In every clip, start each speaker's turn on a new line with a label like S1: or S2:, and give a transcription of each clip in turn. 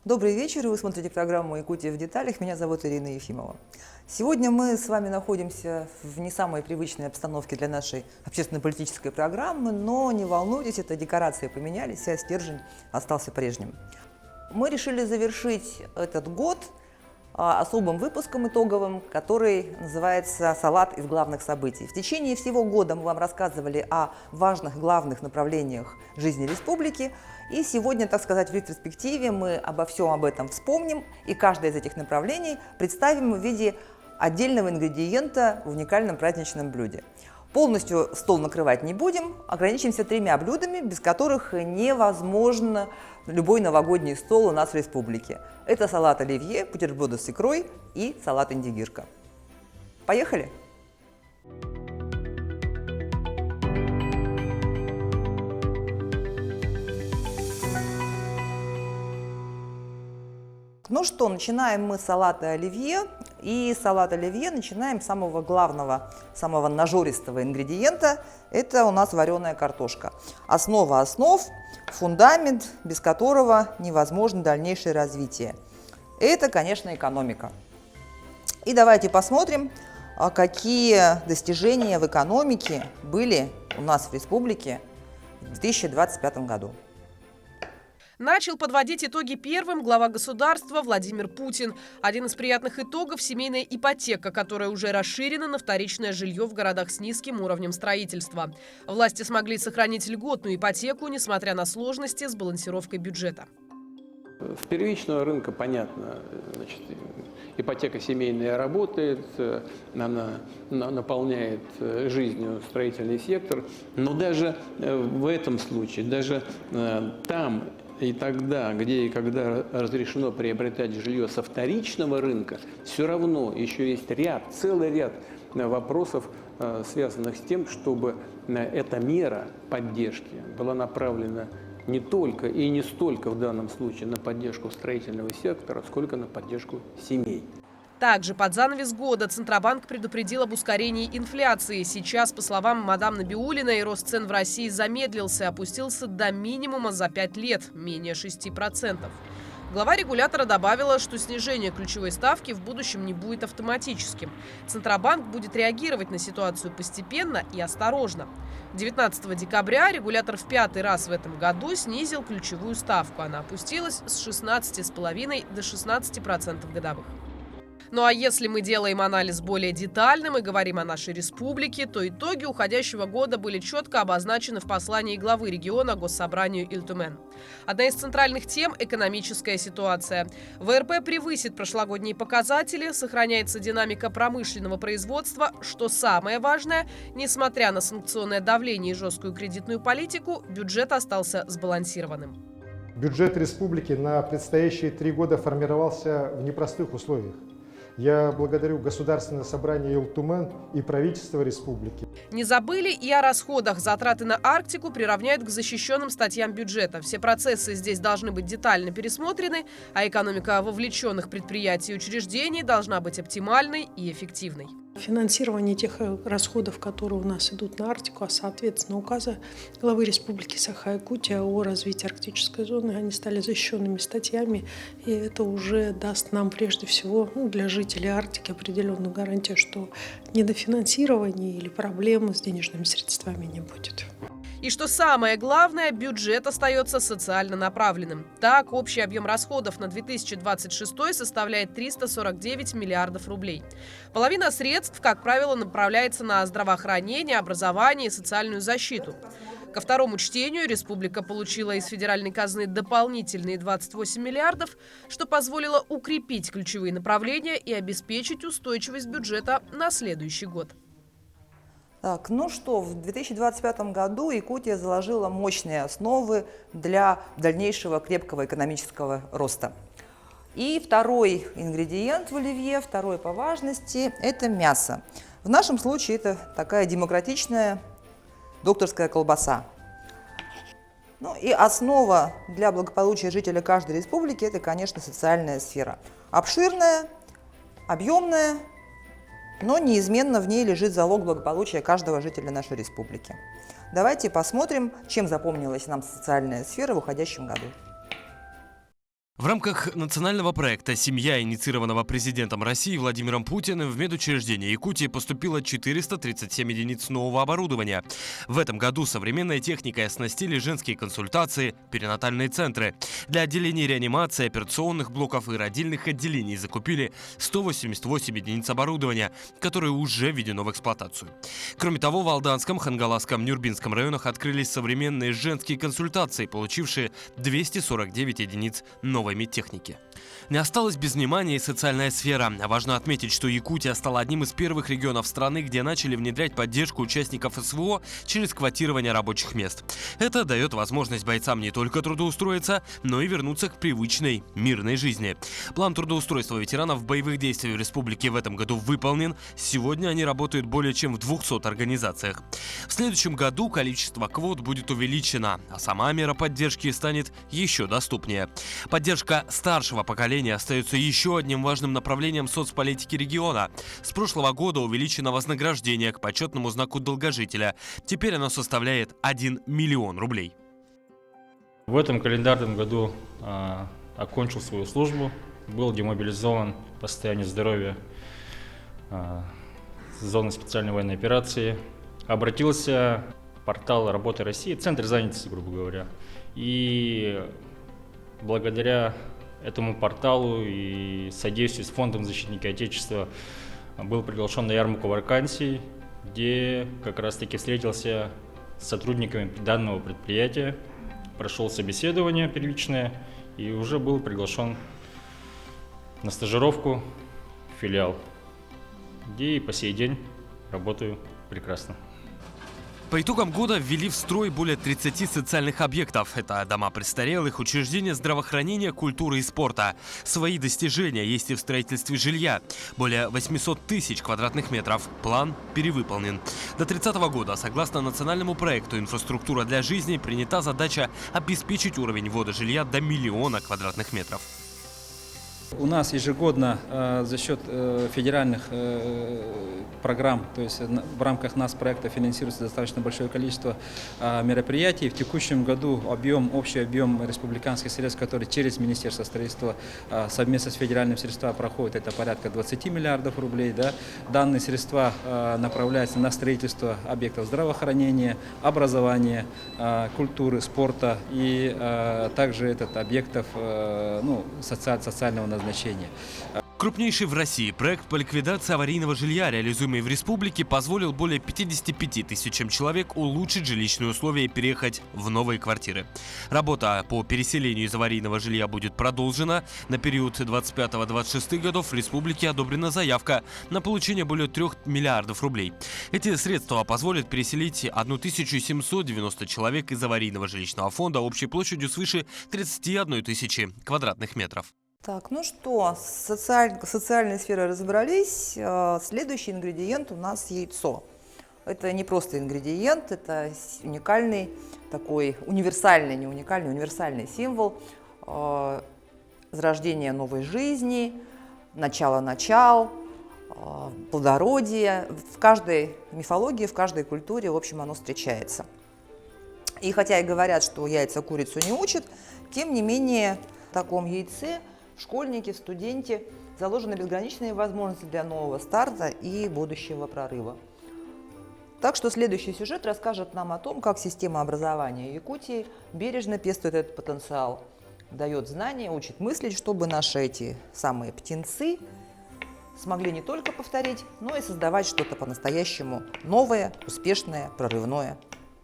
S1: Добрый вечер, вы смотрите программу «Якутия в деталях». Меня зовут Ирина Ефимова. Сегодня мы с вами находимся в не самой привычной обстановке для нашей общественно-политической программы, но не волнуйтесь, это декорации поменялись, а стержень остался прежним. Мы решили завершить этот год особым выпуском итоговым, который называется «Салат из главных событий». В течение всего года мы вам рассказывали о важных главных направлениях жизни республики. И сегодня, так сказать, в ретроспективе мы обо всем об этом вспомним, и каждое из этих направлений представим в виде отдельного ингредиента в уникальном праздничном блюде. Полностью стол накрывать не будем, ограничимся 3 блюдами, без которых невозможно любой новогодний стол у нас в республике. Это салат оливье, бутерброды с икрой и салат индигирка. Поехали! Ну что, начинаем мы с салата оливье. И салат оливье начинаем с самого главного, самого нажористого ингредиента. Это у нас вареная картошка. Основа основ, фундамент, без которого невозможно дальнейшее развитие. Это, конечно, экономика. И давайте посмотрим, какие достижения в экономике были у нас в республике в 2025 году.
S2: Начал подводить итоги первым глава государства Владимир Путин. Один из приятных итогов – семейная ипотека, которая уже расширена на вторичное жилье в городах с низким уровнем строительства. Власти смогли сохранить льготную ипотеку, несмотря на сложности с балансировкой бюджета.
S3: С первичного рынка, понятно, ипотека семейная работает, она наполняет жизнью строительный сектор. Но даже в этом случае, даже там и тогда, где и когда разрешено приобретать жилье со вторичного рынка, все равно еще есть целый ряд вопросов, связанных с тем, чтобы эта мера поддержки была направлена не только и не столько в данном случае на поддержку строительного сектора, сколько на поддержку семей.
S2: Также под занавес года Центробанк предупредил об ускорении инфляции. Сейчас, по словам мадам Набиуллиной, рост цен в России замедлился, опустился до минимума за 5 лет, менее 6%. Глава регулятора добавила, что снижение ключевой ставки в будущем не будет автоматическим. Центробанк будет реагировать на ситуацию постепенно и осторожно. 19 декабря регулятор в 5-й раз в этом году снизил ключевую ставку. Она опустилась с 16,5% до 16% годовых. Ну а если мы делаем анализ более детальным и говорим о нашей республике, то итоги уходящего года были четко обозначены в послании главы региона Госсобранию Илтумен. Одна из центральных тем – экономическая ситуация. ВРП превысит прошлогодние показатели, сохраняется динамика промышленного производства. Что самое важное, несмотря на санкционное давление и жесткую кредитную политику, бюджет остался сбалансированным.
S4: Бюджет республики на предстоящие 3 года формировался в непростых условиях. Я благодарю Государственное собрание Илтумен и правительство республики.
S2: Не забыли и о расходах. Затраты на Арктику приравняют к защищенным статьям бюджета. Все процессы здесь должны быть детально пересмотрены, а экономика вовлеченных предприятий и учреждений должна быть оптимальной и эффективной.
S5: Финансирование тех расходов, которые у нас идут на Арктику, а соответственно указа главы Республики Саха-Якутия о развитии арктической зоны, они стали защищенными статьями, и это уже даст нам прежде всего для жителей Арктики определенную гарантию, что недофинансирования или проблем с денежными средствами не будет.
S2: И что самое главное, бюджет остается социально направленным. Так, общий объем расходов на 2026 составляет 349 миллиардов рублей. Половина средств, как правило, направляется на здравоохранение, образование и социальную защиту. Ко второму чтению республика получила из федеральной казны дополнительные 28 миллиардов, что позволило укрепить ключевые направления и обеспечить устойчивость бюджета на следующий год.
S1: Так, ну что, в 2025 году Якутия заложила мощные основы для дальнейшего крепкого экономического роста. И второй ингредиент в оливье, второй по важности, это мясо. В нашем случае это такая демократичная докторская колбаса. Ну и основа для благополучия жителя каждой республики – это, конечно, социальная сфера. Обширная, объемная, но неизменно в ней лежит залог благополучия каждого жителя нашей республики. Давайте посмотрим, чем запомнилась нам социальная сфера в уходящем году.
S6: В рамках национального проекта «Семья», инициированного президентом России Владимиром Путиным, в медучреждение Якутии поступило 437 единиц нового оборудования. В этом году современной техникой оснастили женские консультации, перинатальные центры. Для отделений реанимации, операционных блоков и родильных отделений закупили 188 единиц оборудования, которое уже введено в эксплуатацию. Кроме того, в Алданском, Хангаласском, Нюрбинском районах открылись современные женские консультации, получившие 249 единиц новой медтехники. Не осталась без внимания и социальная сфера. Важно отметить, что Якутия стала одним из первых регионов страны, где начали внедрять поддержку участников СВО через квотирование рабочих мест. Это дает возможность бойцам не только трудоустроиться, но и вернуться к привычной мирной жизни. План трудоустройства ветеранов боевых действий в республике в этом году выполнен. Сегодня они работают более чем в 200 организациях. В следующем году количество квот будет увеличено, а сама мера поддержки станет еще доступнее. Поддержка старшего поколения остается еще одним важным направлением соцполитики региона. С прошлого года увеличено вознаграждение к почетному знаку долгожителя. Теперь оно составляет 1 миллион рублей.
S7: В этом календарном году окончил свою службу, был демобилизован по состоянию здоровья с зоны специальной военной операции. Обратился в портал «Работа России», Центр занятости, грубо говоря. И благодаря этому порталу и содействию с Фондом защитника Отечества был приглашен на ярмарку вакансий, где как раз-таки встретился с сотрудниками данного предприятия, прошел собеседование первичное и уже был приглашен на стажировку в филиал, где и по сей день работаю прекрасно.
S6: По итогам года ввели в строй более 30 социальных объектов. Это дома престарелых, учреждения здравоохранения, культуры и спорта. Свои достижения есть и в строительстве жилья. Более 800 тысяч квадратных метров. План перевыполнен. До 30 года, согласно национальному проекту «Инфраструктура для жизни», принята задача обеспечить уровень ввода жилья до 1 миллиона квадратных метров.
S8: У нас ежегодно за счет федеральных программ, то есть в рамках нас проекта финансируется достаточно большое количество мероприятий. В текущем году общий объем республиканских средств, которые через Министерство строительства совместно с федеральными средствами проходят, это порядка 20 миллиардов рублей. Да. Данные средства направляются на строительство объектов здравоохранения, образования, культуры, спорта и также объектов социального назначения.
S6: Крупнейший в России проект по ликвидации аварийного жилья, реализуемый в республике, позволил более 55 тысячам человек улучшить жилищные условия и переехать в новые квартиры. Работа по переселению из аварийного жилья будет продолжена. На период 25-26 годов в республике одобрена заявка на получение более 3 миллиардов рублей. Эти средства позволят переселить 1790 человек из аварийного жилищного фонда общей площадью свыше 31 тысячи квадратных метров.
S1: Так, ну что, с социальной сферой разобрались. Следующий ингредиент у нас яйцо. Это не просто ингредиент, это уникальный, такой универсальный, не уникальный, универсальный символ зарождения новой жизни, начало, плодородия. В каждой мифологии, в каждой культуре, в общем, оно встречается. И хотя и говорят, что яйца курицу не учат, тем не менее в таком яйце в школьнике, в студенте заложены безграничные возможности для нового старта и будущего прорыва. Так что следующий сюжет расскажет нам о том, как система образования Якутии бережно пестует этот потенциал, дает знания, учит мыслить, чтобы наши эти самые птенцы смогли не только повторить, но и создавать что-то по-настоящему новое, успешное, прорывное.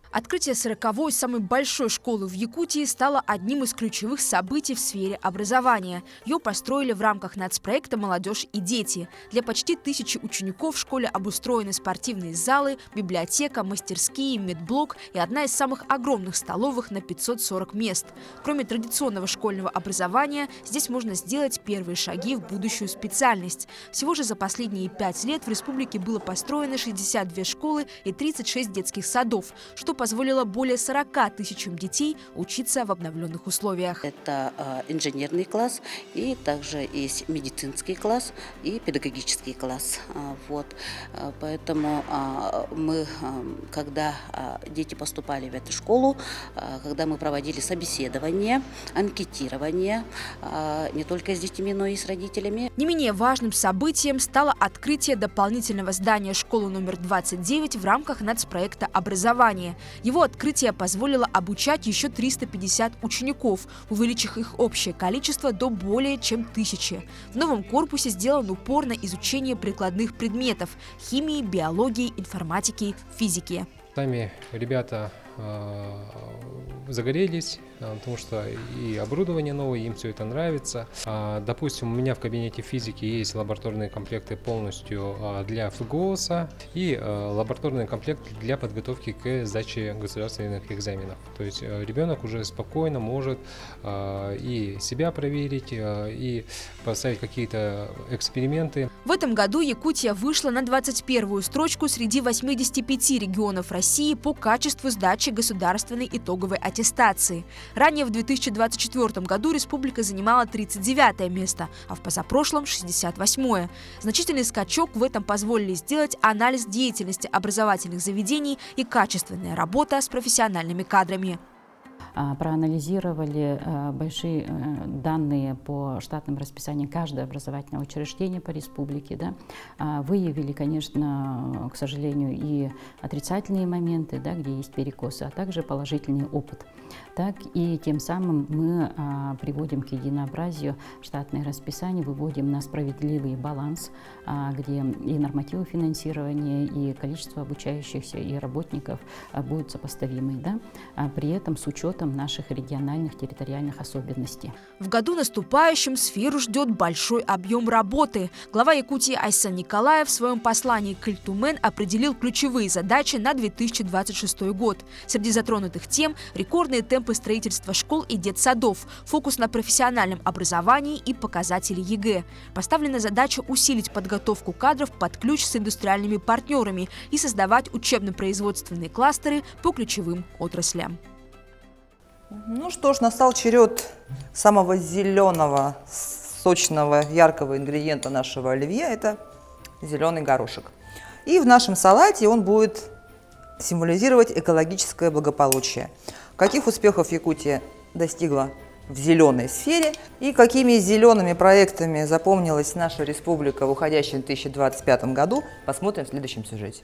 S9: Открытие 40-й, самой большой школы в Якутии, стало одним из ключевых событий в сфере образования. Ее построили в рамках нацпроекта «Молодежь и дети». Для почти 1000 учеников в школе обустроены спортивные залы, библиотека, мастерские, медблок и одна из самых огромных столовых на 540 мест. Кроме традиционного школьного образования, здесь можно сделать первые шаги в будущую специальность. Всего же за последние 5 лет в республике было построено 62 школы и 36 детских садов, что позволило более 40 тысячам детей учиться в обновленных условиях.
S10: Это инженерный класс, и также есть медицинский класс и педагогический класс. Поэтому мы, когда дети поступали в эту школу, когда мы проводили собеседование, анкетирование, не только с детьми, но и с родителями.
S9: Не менее важным событием стало открытие дополнительного здания школы номер 29 в рамках нацпроекта «Образование». Его открытие позволило обучать еще 350 учеников, увеличив их общее количество до более чем 1000. В новом корпусе сделан упор на изучение прикладных предметов – химии, биологии, информатики, физики.
S11: Сами ребята загорелись, потому что и оборудование новое, им все это нравится. Допустим, у меня в кабинете физики есть лабораторные комплекты полностью для ФГОСа и лабораторный комплект для подготовки к сдаче государственных экзаменов. То есть ребенок уже спокойно может и себя проверить, и поставить какие-то эксперименты.
S9: В этом году Якутия вышла на 21-ю строчку среди 85 регионов России по качеству сдачи государственной итоговой аттестации. Ранее в 2024 году республика занимала 39-е место, а в позапрошлом – 68-е. Значительный скачок в этом позволили сделать анализ деятельности образовательных заведений и качественная работа с профессиональными кадрами.
S12: Проанализировали большие данные по штатным расписаниям каждого образовательного учреждения по республике. Да. Выявили, конечно, к сожалению, и отрицательные моменты, да, где есть перекосы, а также положительный опыт. Так и тем самым мы приводим к единообразию штатное расписание, выводим на справедливый баланс, где и нормативы финансирования, и количество обучающихся, и работников будут сопоставимы, да, при этом с учетом наших региональных территориальных особенностей.
S9: В году наступающем сферу ждет большой объем работы. Глава Якутии Айсан Николаев в своем послании к Ильтумен определил ключевые задачи на 2026 год. Среди затронутых тем – рекордные темпы строительства школ и детсадов, фокус на профессиональном образовании и показатели ЕГЭ. Поставлена задача усилить подготовку кадров под ключ с индустриальными партнерами и создавать учебно-производственные кластеры по ключевым отраслям.
S1: Ну что ж, настал черед самого зеленого, сочного, яркого ингредиента нашего оливье – это зеленый горошек. И в нашем салате он будет символизировать экологическое благополучие. Каких успехов Якутия достигла в зеленой сфере и какими зелеными проектами запомнилась наша республика в уходящем 2025 году, посмотрим в следующем сюжете.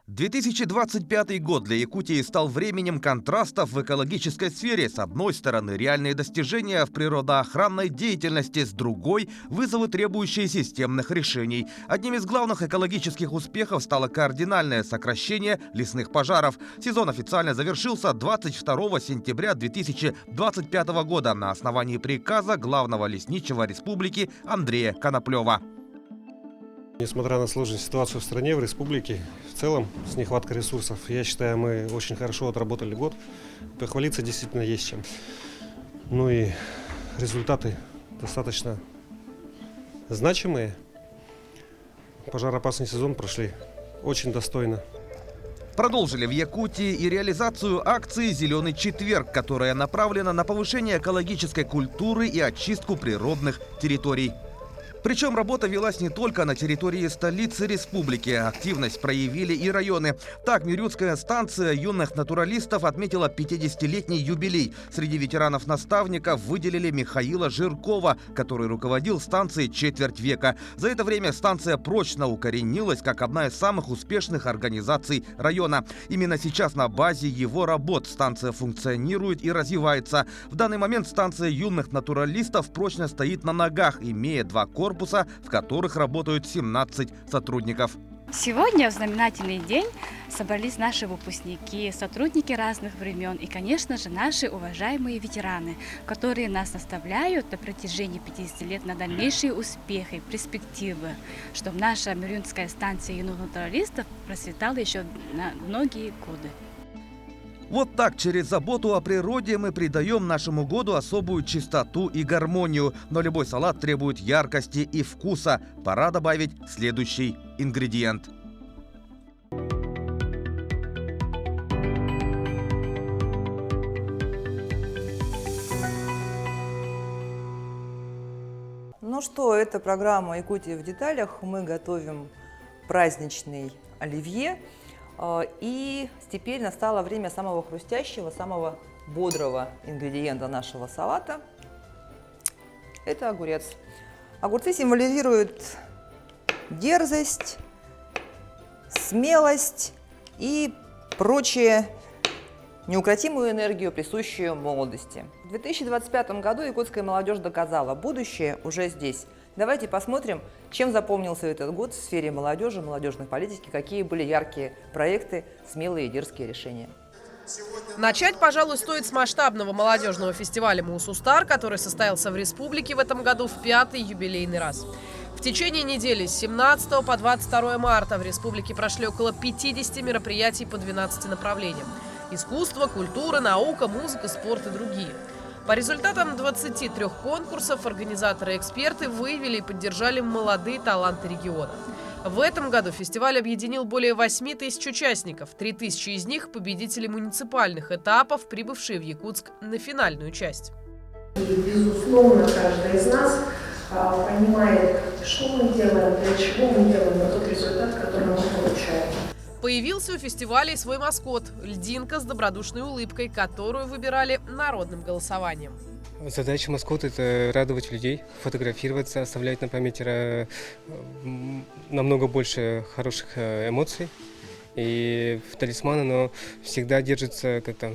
S13: 2025 год для Якутии стал временем контрастов в экологической сфере. С одной стороны, реальные достижения в природоохранной деятельности, с другой – вызовы, требующие системных решений. Одним из главных экологических успехов стало кардинальное сокращение лесных пожаров. Сезон официально завершился 22 сентября 2025 года на основании приказа главного лесничего республики Андрея Коноплева.
S14: Несмотря на сложную ситуацию в стране, в республике, в целом, с нехваткой ресурсов, я считаю, мы очень хорошо отработали год. Похвалиться действительно есть чем. Ну и результаты достаточно значимые. Пожароопасный сезон прошли очень достойно.
S13: Продолжили в Якутии и реализацию акции «Зеленый четверг», которая направлена на повышение экологической культуры и очистку природных территорий. Причем работа велась не только на территории столицы республики. Активность проявили и районы. Так, Мирютская станция юных натуралистов отметила 50-летний юбилей. Среди ветеранов-наставников выделили Михаила Жиркова, который руководил станцией четверть века. За это время станция прочно укоренилась как одна из самых успешных организаций района. Именно сейчас на базе его работ станция функционирует и развивается. В данный момент станция юных натуралистов прочно стоит на ногах, имея 2 корпуса, в которых работают 17 сотрудников.
S15: Сегодня, в знаменательный день, собрались наши выпускники, сотрудники разных времен и, конечно же, наши уважаемые ветераны, которые нас наставляют на протяжении 50 лет на дальнейшие успехи, перспективы, чтобы наша Мирютская станция юных натуралистов процветала еще на многие годы.
S13: Вот так, через заботу о природе мы придаем нашему году особую чистоту и гармонию. Но любой салат требует яркости и вкуса. Пора добавить следующий ингредиент.
S1: Ну что, это программа «Якутия в деталях». Мы готовим праздничный оливье. И теперь настало время самого хрустящего, самого бодрого ингредиента нашего салата. Это огурец. Огурцы символизируют дерзость, смелость и прочие неукротимую энергию, присущую молодости. В 2025 году якутская молодежь доказала, будущее уже здесь. Давайте посмотрим, чем запомнился этот год в сфере молодежи, молодежной политики, какие были яркие проекты, смелые и дерзкие решения.
S2: Начать, пожалуй, стоит с масштабного молодежного фестиваля «Мусустар», который состоялся в республике в этом году в 5-й юбилейный раз. В течение недели с 17 по 22 марта в республике прошли около 50 мероприятий по 12 направлениям. Искусство, культура, наука, музыка, спорт и другие. По результатам 23 конкурсов организаторы и эксперты выявили и поддержали молодые таланты региона. В этом году фестиваль объединил более 8 тысяч участников, 3 тысячи из них – победители муниципальных этапов, прибывшие в Якутск на финальную часть.
S5: И, безусловно, каждый из нас понимает, что мы делаем, для чего мы делаем тот результат, который мы получаем.
S2: Появился у фестиваля и свой маскот – льдинка с добродушной улыбкой, которую выбирали народным голосованием.
S16: Задача маскота – это радовать людей, фотографироваться, оставлять на память намного больше хороших эмоций. И в талисман оно всегда держится как-то,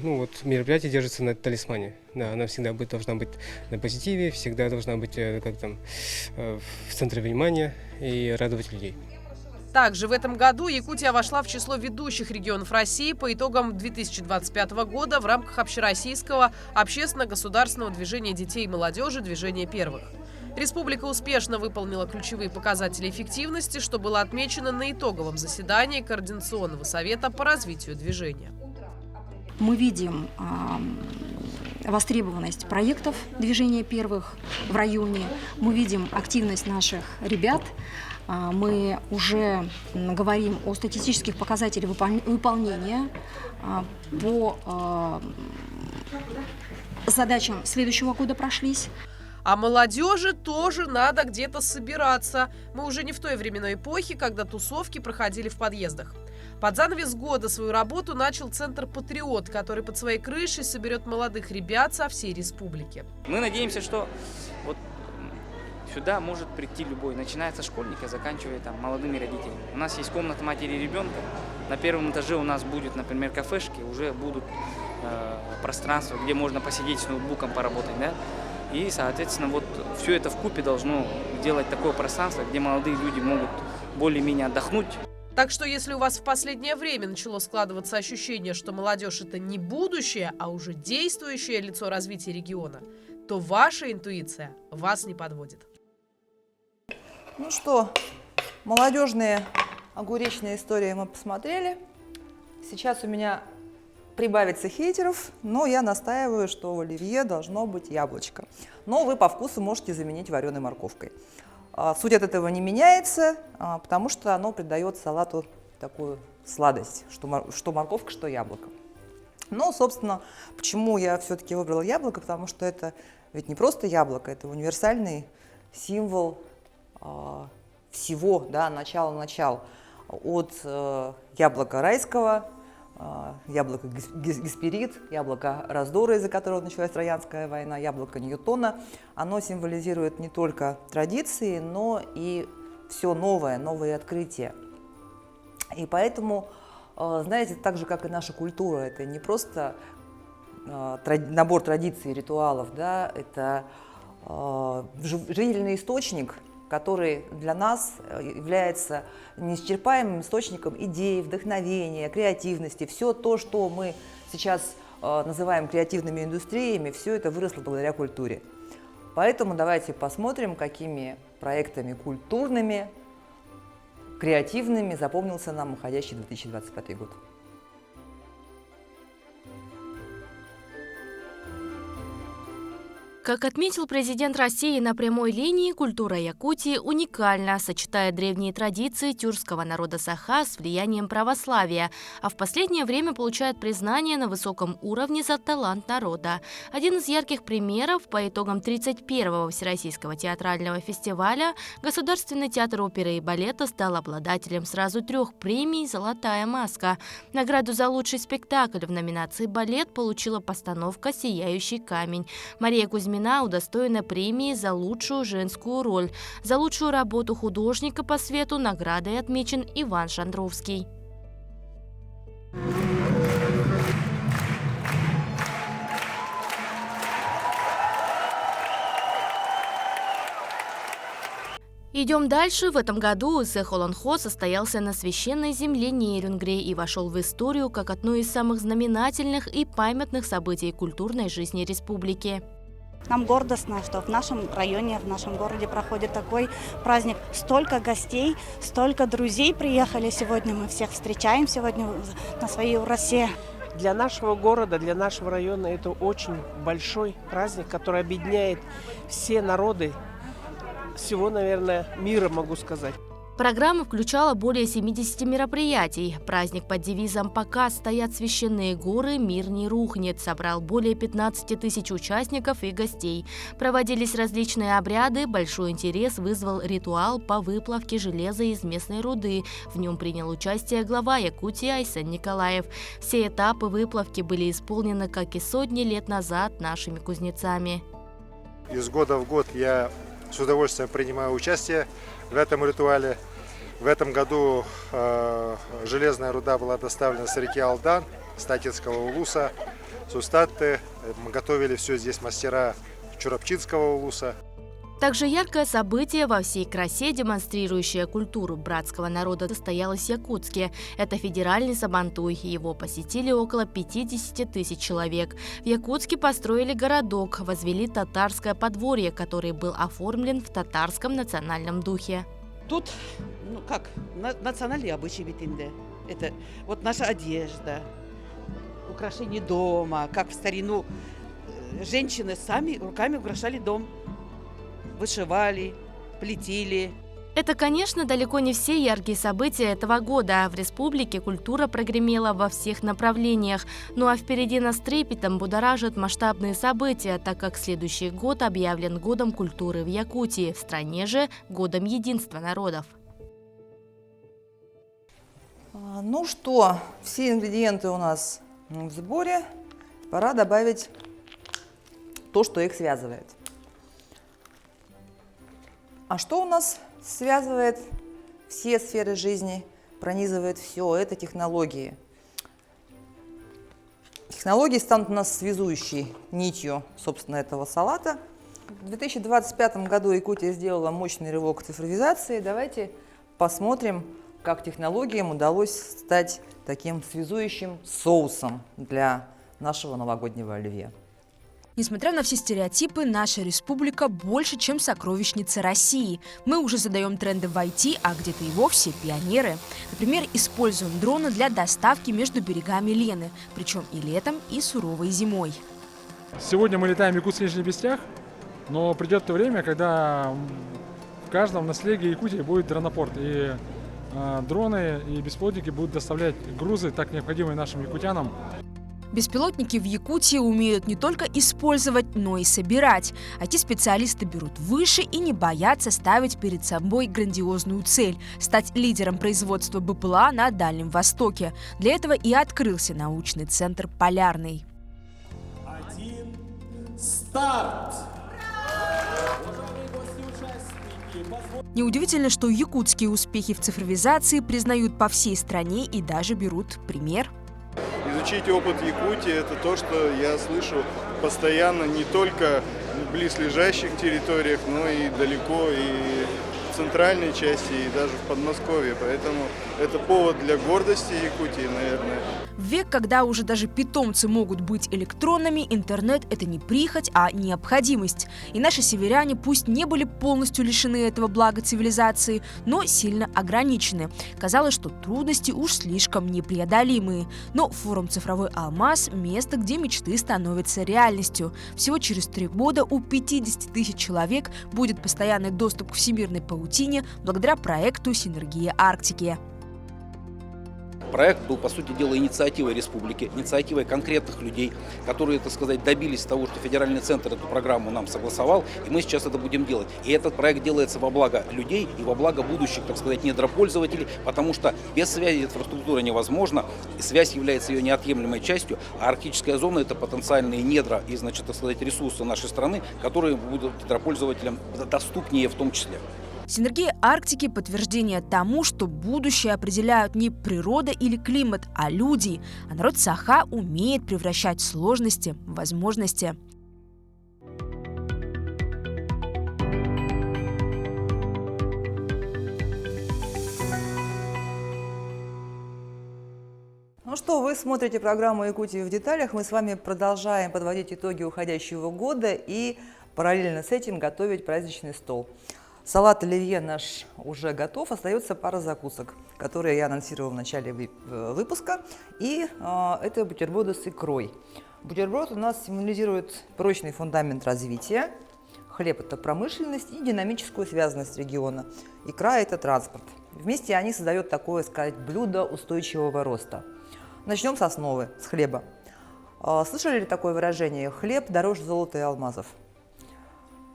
S16: мероприятие держится на талисмане. Да, она всегда должна быть на позитиве, всегда должна быть в центре внимания и радовать людей.
S2: Также в этом году Якутия вошла в число ведущих регионов России по итогам 2025 года в рамках общероссийского общественно-государственного движения детей и молодежи «Движение первых». Республика успешно выполнила ключевые показатели эффективности, что было отмечено на итоговом заседании Координационного совета по развитию движения.
S17: Мы видим востребованность проектов «Движения первых» в районе, мы видим активность наших ребят. Мы уже говорим о статистических показателях выполнения по задачам следующего года прошлись.
S2: А молодежи тоже надо где-то собираться. Мы уже не в той временной эпохе, когда тусовки проходили в подъездах. Под занавес года свою работу начал Центр «Патриот», который под своей крышей соберет молодых ребят со всей республики.
S18: Мы надеемся, что сюда может прийти любой, начиная со школьника, заканчивая молодыми родителями. У нас есть комната матери и ребенка. На первом этаже у нас будет, например, кафешки, уже будут пространства, где можно посидеть с ноутбуком, поработать, да? И, соответственно, все это вкупе должно делать такое пространство, где молодые люди могут более-менее отдохнуть.
S2: Так что, если у вас в последнее время начало складываться ощущение, что молодежь – это не будущее, а уже действующее лицо развития региона, то ваша интуиция вас не подводит.
S1: Ну что, молодежные огуречные истории мы посмотрели. Сейчас у меня прибавится хейтеров, но я настаиваю, что в оливье должно быть яблочко. Но вы по вкусу можете заменить вареной морковкой. Суть от этого не меняется, потому что оно придает салату такую сладость, что морковка, что яблоко. Но, собственно, почему я все-таки выбрала яблоко, потому что это ведь не просто яблоко, это универсальный символ всего, да, начала, от яблока райского, яблоко Гесперид, яблоко раздора, из-за которого началась Троянская война, яблоко Ньютона. Оно символизирует не только традиции, но и все новое, новые открытия. И поэтому, знаете, так же, как и наша культура, это не просто набор традиций и ритуалов, да, это живительный источник, который для нас является неисчерпаемым источником идей, вдохновения, креативности. Все то, что мы сейчас называем креативными индустриями, все это выросло благодаря культуре. Поэтому давайте посмотрим, какими проектами культурными, креативными запомнился нам уходящий 2025 год.
S19: Как отметил президент России на прямой линии, культура Якутии уникальна, сочетая древние традиции тюркского народа Саха с влиянием православия, а в последнее время получает признание на высоком уровне за талант народа. Один из ярких примеров: по итогам 31-го Всероссийского театрального фестиваля Государственный театр оперы и балета стал обладателем сразу 3 премий «Золотая маска». Награду за лучший спектакль в номинации «Балет» получила постановка «Сияющий камень». Мария Кузьмина удостоена премии за лучшую женскую роль. За лучшую работу художника по свету наградой отмечен Иван Шандровский. Идем дальше. В этом году Сехолонхо состоялся на священной земле Нерюнгри и вошел в историю как одно из самых знаменательных и памятных событий культурной жизни республики.
S20: Нам гордостно, что в нашем районе, в нашем городе проходит такой праздник. Столько гостей, столько друзей приехали сегодня. Мы всех встречаем сегодня на своей Урасе.
S21: Для нашего города, для нашего района это очень большой праздник, который объединяет все народы всего, наверное, мира, могу сказать.
S19: Программа включала более 70 мероприятий. Праздник под девизом «Пока стоят священные горы, мир не рухнет» собрал более 15 тысяч участников и гостей. Проводились различные обряды, большой интерес вызвал ритуал по выплавке железа из местной руды. В нем принял участие глава Якутии Айсен Николаев. Все этапы выплавки были исполнены, как и сотни лет назад, нашими кузнецами.
S4: Из года в год я с удовольствием принимаю участие в этом ритуале. В этом году железная руда была доставлена с реки Алдан, с Татинского улуса, с Устатты. Мы готовили все здесь мастера Чурапчинского улуса.
S19: Также яркое событие во всей красе, демонстрирующее культуру братского народа, состоялось в Якутске. Это федеральный Сабантуй. Его посетили около 50 тысяч человек. В Якутске построили городок, возвели татарское подворье, который был оформлен в татарском национальном духе.
S22: Тут, национальные обычаи Витинде. Это вот наша одежда, украшение дома, как в старину женщины сами руками украшали дом. Вышивали, плетили.
S19: Это, конечно, далеко не все яркие события этого года. В республике культура прогремела во всех направлениях. Ну а впереди нас трепетом будоражат масштабные события, так как следующий год объявлен Годом культуры в Якутии, в стране же Годом единства народов.
S1: Ну что, все ингредиенты у нас в сборе. Пора добавить то, что их связывает. А что у нас связывает все сферы жизни, пронизывает все? Это технологии. Технологии станут у нас связующей нитью, собственно, этого салата. В 2025 году Якутия сделала мощный рывок цифровизации. Давайте посмотрим, как технологиям удалось стать таким связующим соусом для нашего новогоднего оливье.
S9: Несмотря на все стереотипы, наша республика больше, чем сокровищница России. Мы уже задаем тренды в IT, а где-то и вовсе пионеры. Например, используем дроны для доставки между берегами Лены, причем и летом, и суровой зимой.
S23: Сегодня мы летаем в Якутске Нижний Бестях, но придет то время, когда в каждом наследии Якутии будет дронопорт. И дроны и беспилотники будут доставлять грузы, так необходимые нашим якутянам.
S9: Беспилотники в Якутии умеют не только использовать, но и собирать. IT-специалисты берут выше и не боятся ставить перед собой грандиозную цель – стать лидером производства БПЛА на Дальнем Востоке. Для этого и открылся научный центр «Полярный».
S24: Старт!
S9: Неудивительно, что якутские успехи в цифровизации признают по всей стране и даже берут пример.
S25: Изучить опыт Якутии – это то, что я слышу постоянно не только в близлежащих территориях, но и далеко, и в центральной части, и даже в Подмосковье. Поэтому это повод для гордости Якутии, наверное.
S9: В век, когда уже даже питомцы могут быть электронными, интернет – это не прихоть, а необходимость. И наши северяне пусть не были полностью лишены этого блага цивилизации, но сильно ограничены. Казалось, что трудности уж слишком непреодолимые. Но форум «Цифровой алмаз» – место, где мечты становятся реальностью. Всего через 3 года у 50 тысяч человек будет постоянный доступ к всемирной паутине благодаря проекту «Синергия Арктики».
S3: Проект был, по сути дела, инициативой республики, инициативой конкретных людей, которые, так сказать, добились того, что федеральный центр эту программу нам согласовал, и мы сейчас это будем делать. И этот проект делается во благо людей и во благо будущих, так сказать, недропользователей, потому что без связи инфраструктура невозможна, и связь является ее неотъемлемой частью, а арктическая зона – это потенциальные недра и, значит, так сказать, ресурсы нашей страны, которые будут недропользователям доступнее в том числе.
S9: Синергия Арктики – подтверждение тому, что будущее определяют не природа или климат, а люди. А народ Саха умеет превращать сложности в возможности.
S1: Ну что, вы смотрите программу «Якутия в деталях». Мы с вами продолжаем подводить итоги уходящего года и параллельно с этим готовить праздничный стол. Салат оливье наш уже готов, остается пара закусок, которые я анонсировала в начале выпуска. И это бутерброды с икрой. Бутерброд у нас символизирует прочный фундамент развития. Хлеб – это промышленность и динамическую связанность региона. Икра – это транспорт. Вместе они создают такое, сказать, блюдо устойчивого роста. Начнем с основы, с хлеба. Слышали ли такое выражение «хлеб дороже золота и алмазов»?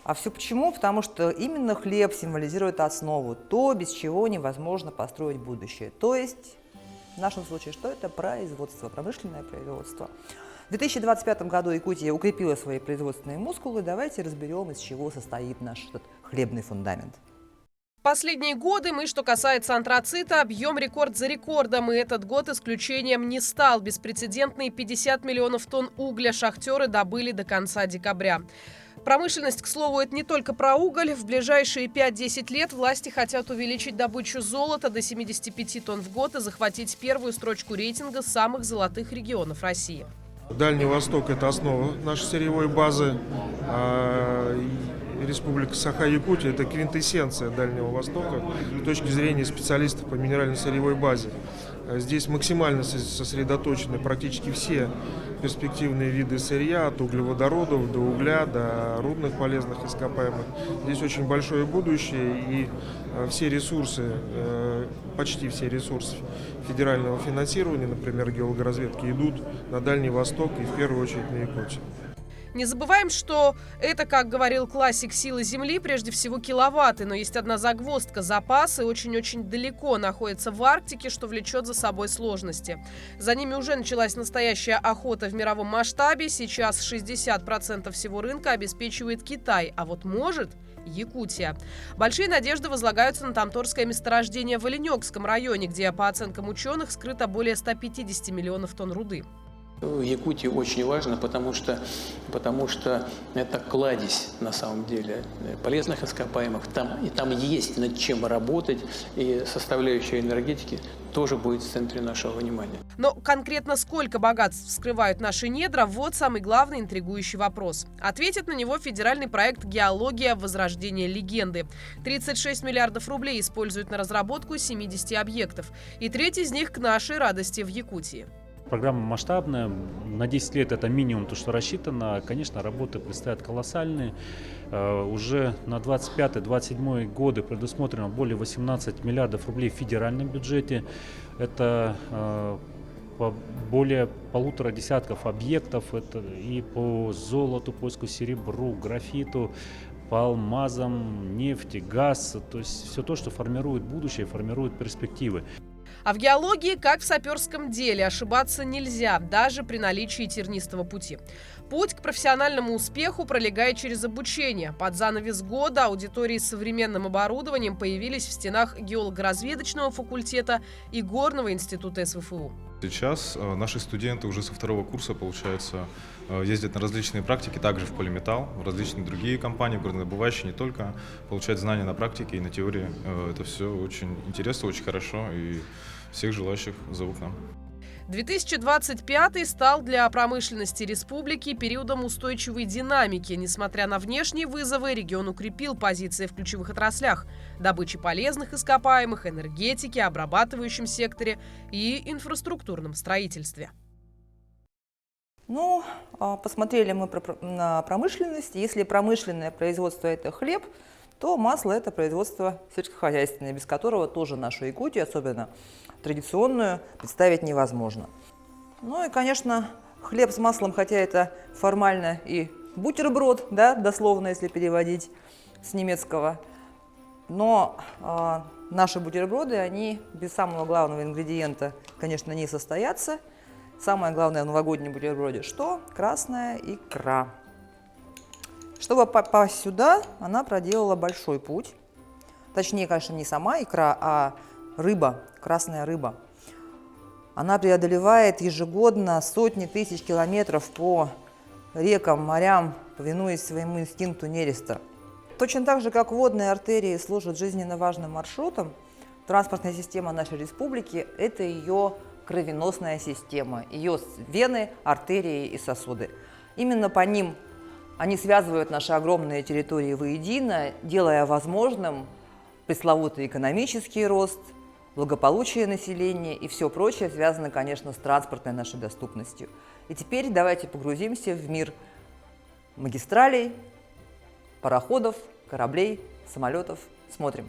S1: А все почему? Потому что именно хлеб символизирует основу, то, без чего невозможно построить будущее. То есть, в нашем случае, что это? Производство, промышленное производство. В 2025 году Якутия укрепила свои производственные мускулы. Давайте разберем, из чего состоит наш этот хлебный фундамент.
S2: Последние годы что касается антрацита, объем рекорд за рекордом. И этот год исключением не стал. Беспрецедентные 50 миллионов тонн угля шахтеры добыли до конца декабря. Промышленность, к слову, это не только про уголь. В ближайшие 5-10 лет власти хотят увеличить добычу золота до 75 тонн в год и захватить первую строчку рейтинга самых золотых регионов России.
S6: Дальний Восток – это основа нашей сырьевой базы. Республика Саха-Якутия – это квинтэссенция Дальнего Востока с точки зрения специалистов по минерально-сырьевой базе. Здесь максимально сосредоточены практически все перспективные виды сырья, от углеводородов до угля, до рудных полезных ископаемых. Здесь очень большое будущее, и все ресурсы, почти все ресурсы федерального финансирования, например, геологоразведки, идут на Дальний Восток и в первую очередь на Якутию.
S2: Не забываем, что это, как говорил классик, силы Земли, прежде всего киловатты. Но есть одна загвоздка. Запасы очень-очень далеко находятся в Арктике, что влечет за собой сложности. За ними уже началась настоящая охота в мировом масштабе. Сейчас 60% всего рынка обеспечивает Китай. А вот может Якутия. Большие надежды возлагаются на тамторское месторождение в Оленёкском районе, где, по оценкам ученых, скрыто более 150 миллионов тонн руды.
S7: Якутия очень важно, потому что это кладезь, на самом деле, полезных ископаемых. Там есть над чем работать, и составляющая энергетики тоже будет в центре нашего внимания.
S2: Но конкретно сколько богатств скрывают наши недра – вот самый главный интригующий вопрос. Ответит на него федеральный проект «Геология. Возрождение легенды». 36 миллиардов рублей используют на разработку 70 объектов. И треть из них, к нашей радости, в Якутии.
S8: Программа масштабная, на 10 лет это минимум то, что рассчитано. Конечно, работы предстоят колоссальные. Уже на 25-27 годы предусмотрено более 18 миллиардов рублей в федеральном бюджете. Это более 1,5 десятков объектов. Это и по золоту, поиску серебру, графиту, по алмазам, нефти, газ. То есть все то, что формирует будущее, формирует перспективы.
S2: А в геологии, как в саперском деле, ошибаться нельзя, даже при наличии тернистого пути. Путь к профессиональному успеху пролегает через обучение. Под занавес года аудитории с современным оборудованием появились в стенах геолого-разведочного факультета и Горного института СВФУ.
S10: Сейчас наши студенты уже со 2-го курса, получается, ездят на различные практики, также в Полиметалл, в различные другие компании, горнодобывающие, не только, получают знания на практике и на теории. Это все очень интересно, очень хорошо, и всех желающих зову к нам.
S2: 2025 стал для промышленности республики периодом устойчивой динамики. Несмотря на внешние вызовы, регион укрепил позиции в ключевых отраслях – добыче полезных ископаемых, энергетике, обрабатывающем секторе и инфраструктурном строительстве.
S1: Ну, посмотрели мы на промышленность. Если промышленное производство – это хлеб, то масло – это производство сельскохозяйственное, без которого тоже нашу Якутию, особенно традиционную, представить невозможно. Ну и, конечно, хлеб с маслом, хотя это формально и бутерброд, да, дословно, если переводить с немецкого, но наши бутерброды, они без самого главного ингредиента, конечно, не состоятся. Самое главное в новогоднем бутерброде – что? Красная икра. Чтобы попасть сюда, она проделала большой путь. Точнее, конечно, не сама икра, а рыба, красная рыба. Она преодолевает ежегодно сотни тысяч километров по рекам, морям, повинуясь своему инстинкту нереста. Точно так же, как водные артерии служат жизненно важным маршрутом, транспортная система нашей республики – это ее кровеносная система, ее вены, артерии и сосуды. Именно по ним они связывают наши огромные территории воедино, делая возможным пресловутый экономический рост, благополучие населения и все прочее связано, конечно, с транспортной нашей доступностью. И теперь давайте погрузимся в мир магистралей, пароходов, кораблей, самолетов. Смотрим.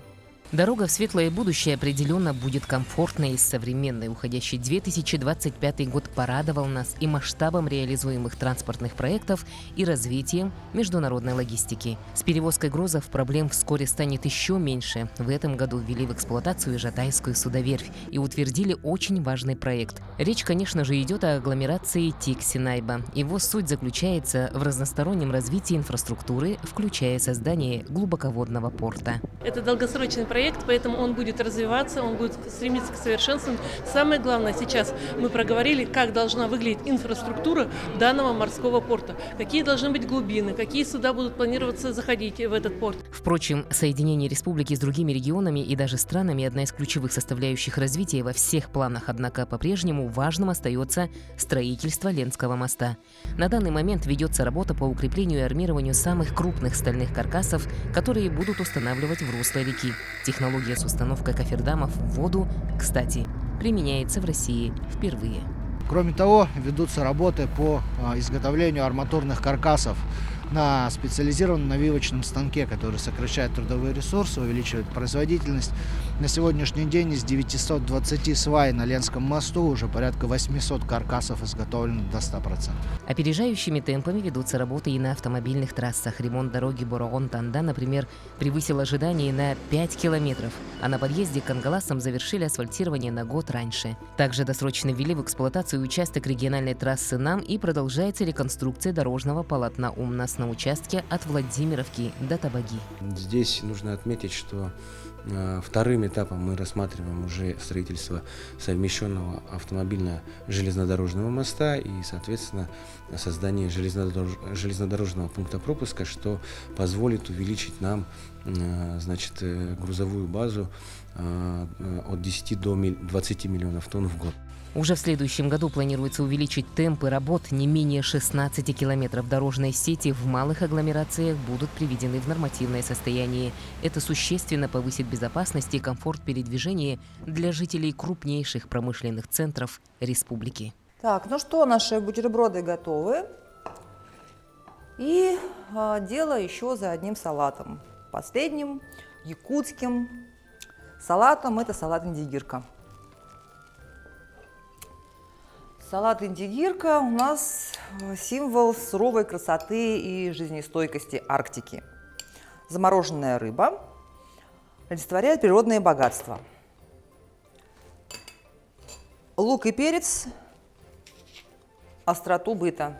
S11: Дорога в светлое будущее определенно будет комфортной и современной. Уходящий 2025 год порадовал нас и масштабом реализуемых транспортных проектов, и развитием международной логистики. С перевозкой грузов проблем вскоре станет еще меньше. В этом году ввели в эксплуатацию Жатайскую судоверфь и утвердили очень важный проект. Речь, конечно же, идет о агломерации Тик-Синайба. Его суть заключается в разностороннем развитии инфраструктуры, включая создание глубоководного порта.
S12: Это долгосрочный проект, поэтому он будет развиваться, он будет стремиться к совершенствованию. Самое главное сейчас мы проговорили, как должна выглядеть инфраструктура данного морского порта, какие должны быть глубины, какие суда будут планироваться заходить в этот порт.
S11: Впрочем, соединение республики с другими регионами и даже странами – одна из ключевых составляющих развития во всех планах, однако по-прежнему важным остается строительство Ленского моста. На данный момент ведется работа по укреплению и армированию самых крупных стальных каркасов, которые будут устанавливать в русло реки. Технология с установкой кофердамов в воду, кстати, применяется в России впервые.
S14: Кроме того, ведутся работы по изготовлению арматурных каркасов на специализированном навивочном станке, который сокращает трудовые ресурсы, увеличивает производительность. На сегодняшний день из 920 свай на Ленском мосту уже порядка 800 каркасов изготовлено до 100%.
S11: Опережающими темпами ведутся работы и на автомобильных трассах. Ремонт дороги Борогон-Танда, например, превысил ожидания на 5 километров, а на подъезде к Ангаласам завершили асфальтирование на год раньше. Также досрочно ввели в эксплуатацию участок региональной трассы НАМ и продолжается реконструкция дорожного полотна УМНАС на участке от Владимировки до Табаги.
S24: Здесь нужно отметить, что вторым этапом мы рассматриваем уже строительство совмещенного автомобильно-железнодорожного моста и, соответственно, создание железнодорожного пункта пропуска, что позволит увеличить нам, грузовую базу от 10 до 20 миллионов тонн в год.
S11: Уже в следующем году планируется увеличить темпы работ. Не менее 16 километров дорожной сети в малых агломерациях будут приведены в нормативное состояние. Это существенно повысит безопасность и комфорт передвижения для жителей крупнейших промышленных центров республики.
S1: Так, ну что, наши бутерброды готовы. И дело еще за одним салатом. Последним, якутским салатом. Это салат индигирка. Салат индигирка у нас символ суровой красоты и жизнестойкости Арктики. Замороженная рыба олицетворяет природные богатства. Лук и перец – остроту быта.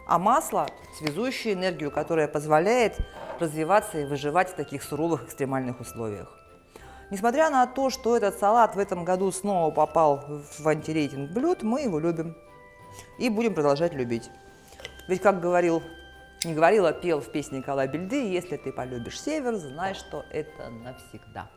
S1: А масло – связующую энергию, которая позволяет развиваться и выживать в таких суровых экстремальных условиях. Несмотря на то, что этот салат в этом году снова попал в антирейтинг блюд, мы его любим и будем продолжать любить. Ведь, как пел в песне Николай Бельды, если ты полюбишь север, знай, что это навсегда.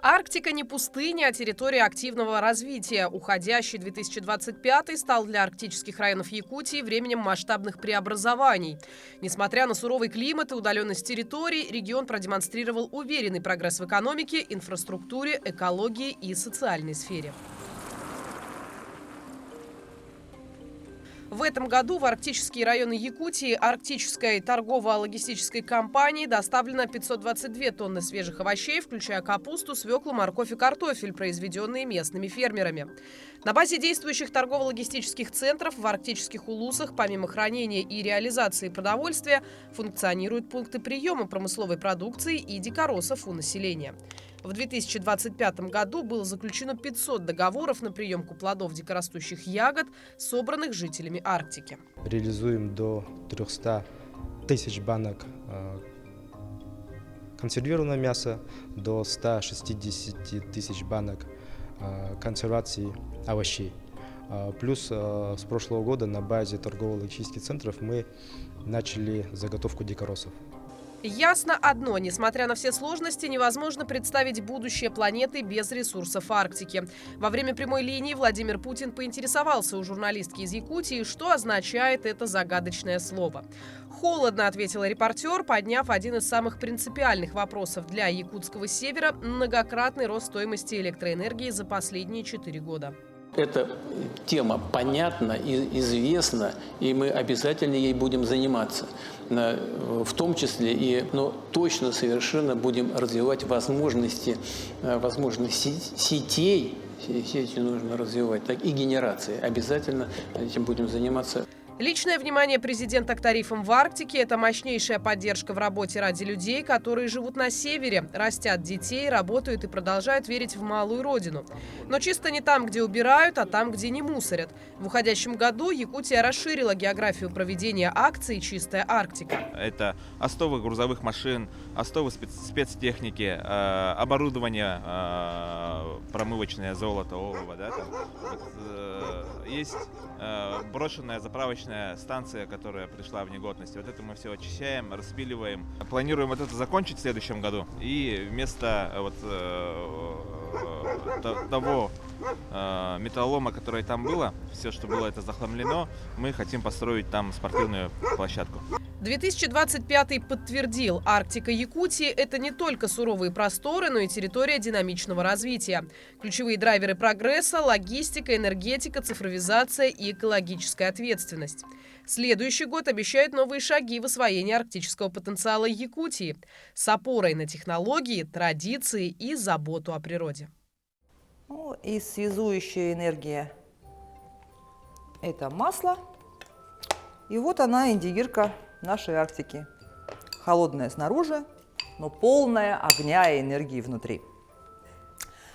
S2: Арктика не пустыня, а территория активного развития. Уходящий 2025 стал для арктических районов Якутии временем масштабных преобразований. Несмотря на суровый климат и удаленность территорий, регион продемонстрировал уверенный прогресс в экономике, инфраструктуре, экологии и социальной сфере. В этом году в арктические районы Якутии арктической торгово-логистической компании доставлено 522 тонны свежих овощей, включая капусту, свеклу, морковь и картофель, произведенные местными фермерами. На базе действующих торгово-логистических центров в арктических улусах, помимо хранения и реализации продовольствия, функционируют пункты приема промысловой продукции и дикоросов у населения. В 2025 году было заключено 500 договоров на приемку плодов дикорастущих ягод, собранных жителями Арктики.
S5: Реализуем до 300 тысяч банок консервированного мяса, до 160 тысяч банок консервации овощей. Плюс с прошлого года на базе торгово-логистических центров мы начали заготовку дикоросов.
S2: Ясно одно: несмотря на все сложности, невозможно представить будущее планеты без ресурсов Арктики. Во время прямой линии Владимир Путин поинтересовался у журналистки из Якутии, что означает это загадочное слово. «Холодно», — ответила репортер, подняв один из самых принципиальных вопросов для якутского севера – многократный рост стоимости электроэнергии за последние 4 года.
S7: Эта тема понятна и известна, и мы обязательно ей будем заниматься. В том числе точно совершенно будем развивать возможности сетей, сети нужно развивать, так и генерации. Обязательно этим будем заниматься.
S2: Личное внимание президента к тарифам в Арктике – это мощнейшая поддержка в работе ради людей, которые живут на севере, растят детей, работают и продолжают верить в малую родину. Но чисто не там, где убирают, а там, где не мусорят. В уходящем году Якутия расширила географию проведения акции «Чистая Арктика».
S13: Это остовы грузовых машин, остовы спецтехники, оборудование промывочное, золото, олово. Да, есть брошенная заправочная станция, которая пришла в негодность. Вот это мы все очищаем, распиливаем. Планируем вот это закончить в следующем году. И вместо того металлолома, который там было, все, что было, это захламлено, мы хотим построить там спортивную площадку.
S2: 2025 подтвердил: Арктика Якутии – это не только суровые просторы, но и территория динамичного развития. Ключевые драйверы прогресса – логистика, энергетика, цифровизация и экологическая ответственность. Следующий год обещает новые шаги в освоении арктического потенциала Якутии с опорой на технологии, традиции и заботу о природе.
S1: Ну, и связующая энергия – это масло. И вот она, индигирка нашей Арктики. Холодная снаружи, но полная огня и энергии внутри.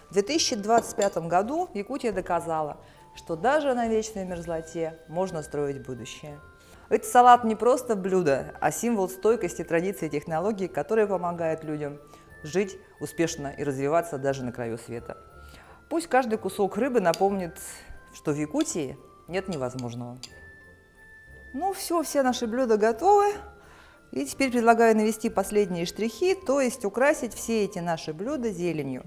S1: В 2025 году Якутия доказала, что даже на вечной мерзлоте можно строить будущее. Этот салат не просто блюдо, а символ стойкости традиций и технологий, которые помогают людям жить успешно и развиваться даже на краю света. Пусть каждый кусок рыбы напомнит, что в Якутии нет невозможного. Ну все наши блюда готовы. И теперь предлагаю навести последние штрихи, то есть украсить все эти наши блюда зеленью.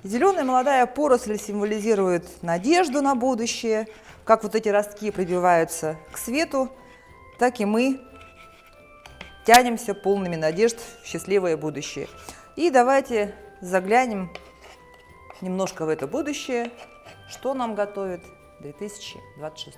S1: Зеленая молодая поросль символизирует надежду на будущее. Как вот эти ростки пробиваются к свету, так и мы тянемся полными надежд в счастливое будущее. И давайте заглянем немножко в это будущее, что нам готовит 2026.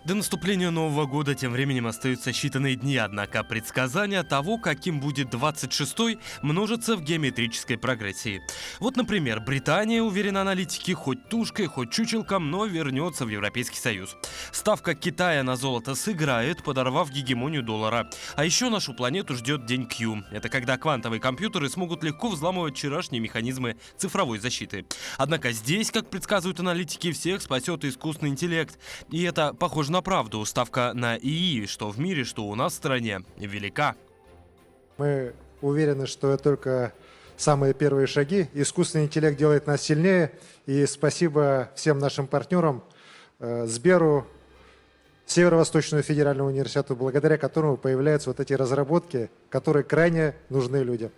S15: До наступления Нового года тем временем остаются считанные дни, однако предсказания того, каким будет 26-й, множатся в геометрической прогрессии. Вот, например, Британия, уверены аналитики, хоть тушкой, хоть чучелком, но вернется в Европейский Союз. Ставка Китая на золото сыграет, подорвав гегемонию доллара. А еще нашу планету ждет день Q. Это когда квантовые компьютеры смогут легко взламывать вчерашние механизмы цифровой защиты. Однако здесь, как предсказывают аналитики, всех спасет искусственный интеллект. И это похоже на правду. Ставка на ИИ, что в мире, что у нас в стране, велика.
S16: Мы
S4: уверены, что это только самые первые шаги. Искусственный интеллект делает нас сильнее. И спасибо всем нашим партнерам, Сберу, Северо-Восточному федеральному университету, благодаря которому появляются вот эти разработки, которые крайне нужны людям.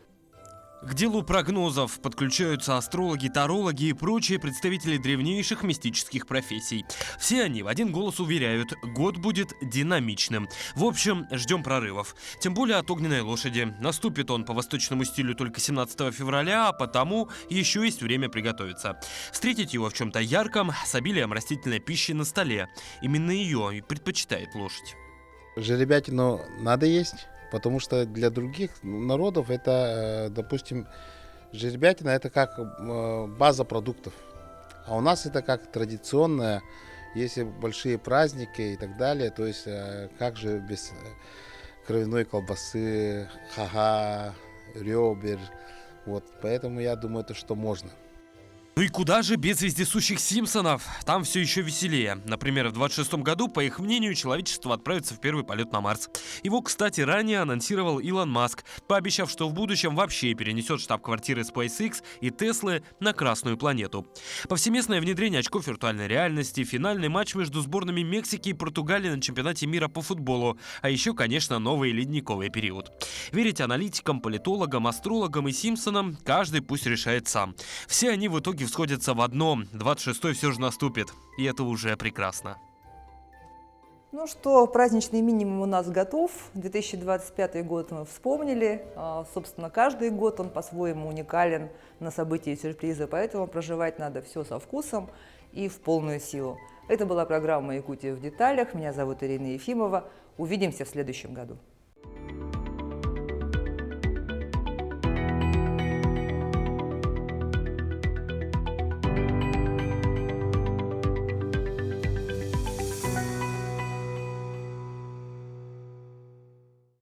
S15: К делу прогнозов подключаются астрологи, тарологи и прочие представители древнейших мистических профессий. Все они в один голос уверяют, год будет динамичным. В общем, ждем прорывов. Тем более от огненной лошади. Наступит он по восточному стилю только 17 февраля, а потому еще есть время приготовиться. Встретить его в чем-то ярком, с обилием растительной пищи на столе. Именно ее и предпочитает лошадь.
S16: Жеребятину надо есть. Потому что для других народов это, допустим, жеребятина это как база продуктов. А у нас это как традиционное, если большие праздники и так далее, то есть как же без кровяной колбасы, хага, ребер. Вот, поэтому я думаю, это что можно.
S15: Ну и куда же без вездесущих Симпсонов? Там все еще веселее. Например, в 26-м году, по их мнению, человечество отправится в первый полет на Марс. Его, кстати, ранее анонсировал Илон Маск, пообещав, что в будущем вообще перенесет штаб-квартиры SpaceX и Теслы на Красную планету. Повсеместное внедрение очков виртуальной реальности, финальный матч между сборными Мексики и Португалии на чемпионате мира по футболу, а еще, конечно, новый ледниковый период. Верить аналитикам, политологам, астрологам и Симпсонам каждый пусть решает сам. Все они в итоге сходятся в одном. 26-й все же наступит. И это уже прекрасно.
S1: Ну что, праздничный минимум у нас готов. 2025 год мы вспомнили. Собственно, каждый год он по-своему уникален на события и сюрпризы, поэтому проживать надо все со вкусом и в полную силу. Это была программа «Якутия в деталях». Меня зовут Ирина Ефимова. Увидимся в следующем году.